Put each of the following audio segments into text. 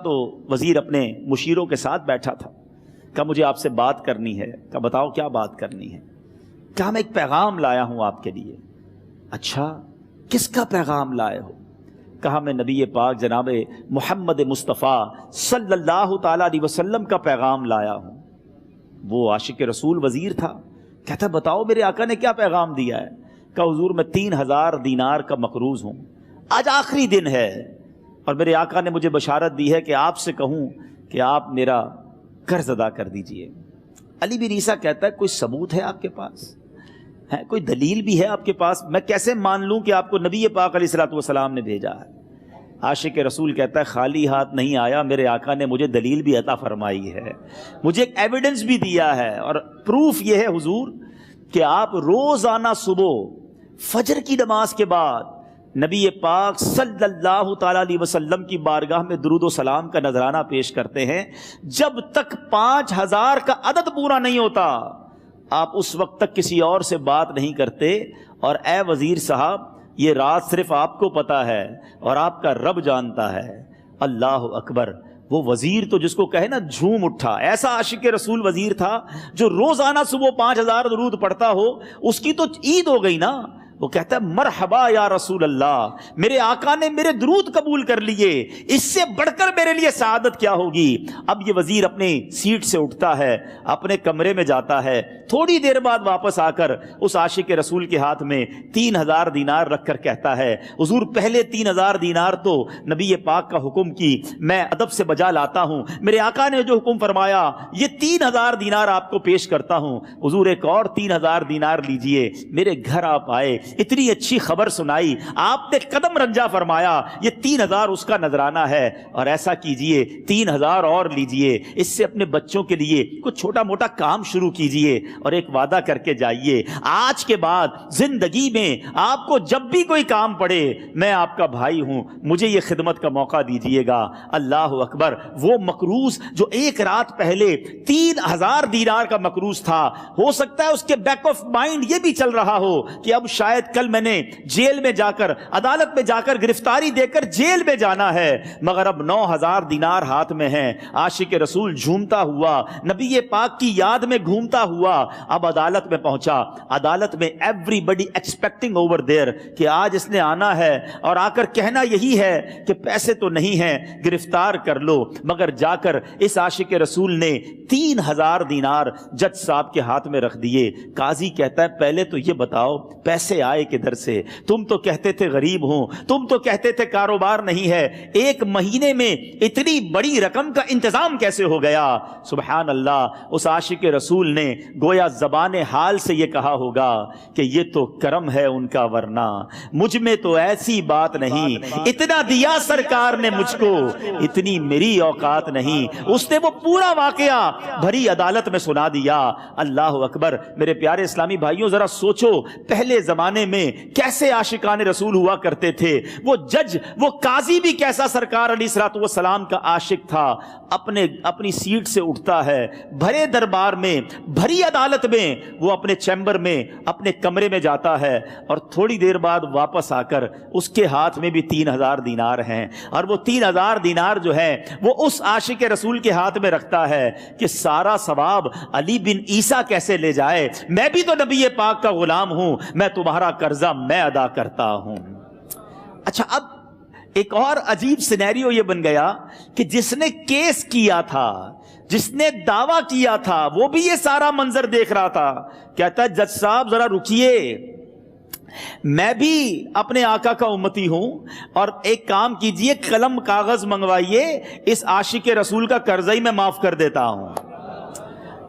تو وزیر اپنے مشیروں کے ساتھ بیٹھا تھا، کہا مجھے آپ سے بات کرنی ہے۔ کہا بتاؤ کیا بات کرنی ہے؟ کہا میں ایک پیغام لایا ہوں آپ کے لیے۔ اچھا کس کا پیغام لائے ہو؟ کہا میں نبی پاک جناب محمد مصطفیٰ صلی اللہ تعالیٰ علیہ وسلم کا پیغام لایا ہوں۔ وہ عاشق رسول وزیر تھا، کہتا بتاؤ میرے آقا نے کیا پیغام دیا ہے؟ کہا حضور میں 3000 دینار کا مقروض ہوں، آج آخری دن ہے اور میرے آقا نے مجھے بشارت دی ہے کہ آپ سے کہوں کہ آپ میرا قرض ادا کر دیجئے۔ علی بن عیسیٰ کہتا ہے کوئی ثبوت ہے آپ کے پاس؟ ہے کوئی دلیل بھی ہے آپ کے پاس؟ میں کیسے مان لوں کہ آپ کو نبی پاک علیہ الصلوۃ والسلام نے بھیجا ہے؟ عاشق رسول کہتا ہے خالی ہاتھ نہیں آیا، میرے آقا نے مجھے دلیل بھی عطا فرمائی ہے، مجھے ایک ایویڈنس بھی دیا ہے، اور پروف یہ ہے حضور کہ آپ روزانہ صبح فجر کی نماز کے بعد نبی پاک صلی اللہ تعالیٰ علیہ وسلم کی بارگاہ میں درود و سلام کا نذرانہ پیش کرتے ہیں۔ جب تک 5000 کا عدد پورا نہیں ہوتا آپ اس وقت تک کسی اور سے بات نہیں کرتے۔ اور اے وزیر صاحب یہ رات صرف آپ کو پتا ہے اور آپ کا رب جانتا ہے۔ اللہ اکبر! وہ وزیر تو جس کو کہے نا جھوم اٹھا، ایسا عاشق رسول وزیر تھا جو روزانہ صبح 5000 درود پڑھتا ہو، اس کی تو عید ہو گئی نا۔ وہ کہتا ہے مرحبا یا رسول اللہ، میرے آقا نے میرے درود قبول کر لیے، اس سے بڑھ کر میرے لیے سعادت کیا ہوگی؟ اب یہ وزیر اپنی سیٹ سے اٹھتا ہے، اپنے کمرے میں جاتا ہے، تھوڑی دیر بعد واپس آ کر اس عاشق رسول کے ہاتھ میں 3000 دینار رکھ کر کہتا ہے حضور پہلے 3000 دینار تو نبی پاک کا حکم کی میں ادب سے بجا لاتا ہوں، میرے آقا نے جو حکم فرمایا یہ 3000 دینار آپ کو پیش کرتا ہوں، حضور ایک اور 3000 دینار لیجئے۔ میرے گھر آپ آئے، اتنی اچھی خبر سنائی، آپ نے قدم رنجا فرمایا، یہ 3000 اس کا نذرانہ ہے، اور ایسا کیجئے 3000 اور لیجئے، اس سے اپنے بچوں کے لیے کچھ چھوٹا موٹا کام شروع کیجئے اور ایک وعدہ کر کے جائیے، آج کے بعد زندگی میں آپ کو جب بھی کوئی کام پڑے میں آپ کا بھائی ہوں، مجھے یہ خدمت کا موقع دیجئے گا۔ اللہ اکبر! وہ مقروض جو ایک رات پہلے 3000 دینار کا مقروض تھا، ہو سکتا ہے اس کے بیک آف مائنڈ یہ بھی چل رہا ہو کہ اب شاید کل میں نے جیل میں جا کر عدالت میں جا کر گرفتاری دے کر جیل میں جانا ہے، مگر اب 9000 دینار ہاتھ میں ہیں۔ عاشق رسول جھومتا ہوا نبی پاک کی یاد میں گھومتا ہوا اب عدالت میں پہنچا۔ عدالت میں everybody expecting over there کہ آج اس نے آنا ہے اور آ کر کہنا یہی ہے کہ پیسے تو نہیں ہیں، گرفتار کر لو، مگر جا کر اس عاشق رسول نے 3000 دینار جج صاحب کے ہاتھ میں رکھ دیے۔ قاضی کہتا ہے پہلے تو یہ بتاؤ پیسے آئے کدھر سے؟ تم تو کہتے تھے غریب ہوں، تم تو کہتے تھے کاروبار نہیں ہے، ایک مہینے میں اتنی بڑی رقم کا انتظام کیسے ہو گیا؟ سبحان اللہ! اس عاشق رسول نے گویا زبان حال سے یہ کہا ہوگا کہ یہ تو کرم ہے ان کا، ورنہ مجھ میں تو ایسی بات نہیں، اتنا دیا سرکار نے مجھ کو، اتنی میری اوقات نہیں۔ اس نے وہ پورا واقعہ بھری عدالت میں سنا دیا۔ اللہ اکبر! میرے پیارے اسلامی بھائیوں ذرا سوچو پہلے زمانے میں کیسے عاشقان رسول ہوا کرتے تھے۔ وہ جج، وہ قاضی بھی کیسا سرکار علیہ الصلوۃ والسلام کا عاشق تھا۔ اپنی سیٹ سے اٹھتا ہے، بھرے دربار میں، بھری عدالت میں، وہ اپنے چیمبر میں، اپنے کمرے میں جاتا ہے، اور تھوڑی دیر بعد واپس آ کر اس کے ہاتھ میں بھی 3000 دینار ہیں، اور وہ 3000 دینار جو ہے وہ اس عاشق رسول کے ہاتھ میں رکھتا ہے کہ سارا ثواب علی بن عیسیٰ کیسے لے جائے، میں بھی تو نبی پاک کا غلام ہوں، میں تمہارا قرضہ میں ادا کرتا ہوں۔ اچھا اب ایک اور عجیب سینیریو یہ بن گیا کہ جس نے کیس کیا تھا، جس نے دعویٰ کیا تھا، وہ بھی یہ سارا منظر دیکھ رہا تھا۔ کہتا ہے جج صاحب ذرا رکیے، میں بھی اپنے آقا کا امتی ہوں، اور ایک کام کیجئے قلم کاغذ منگوائیے، اس عاشق رسول کا قرضہ ہی میں معاف کر دیتا ہوں۔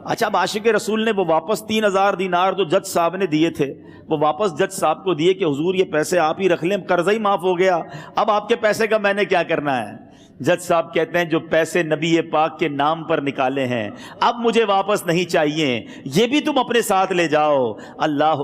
اچھا اب عاشق رسول نے وہ واپس 3000 دینار جو جج صاحب نے دیے تھے وہ واپس جج صاحب کو دیے کہ حضور یہ پیسے آپ ہی رکھ لیں، قرضہ ہی معاف ہو گیا، اب آپ کے پیسے کا میں نے کیا کرنا ہے؟ جج صاحب کہتے ہیں جو پیسے نبی پاک کے نام پر نکالے ہیں اب مجھے واپس نہیں چاہیے، یہ بھی تم اپنے ساتھ لے جاؤ۔ اللہ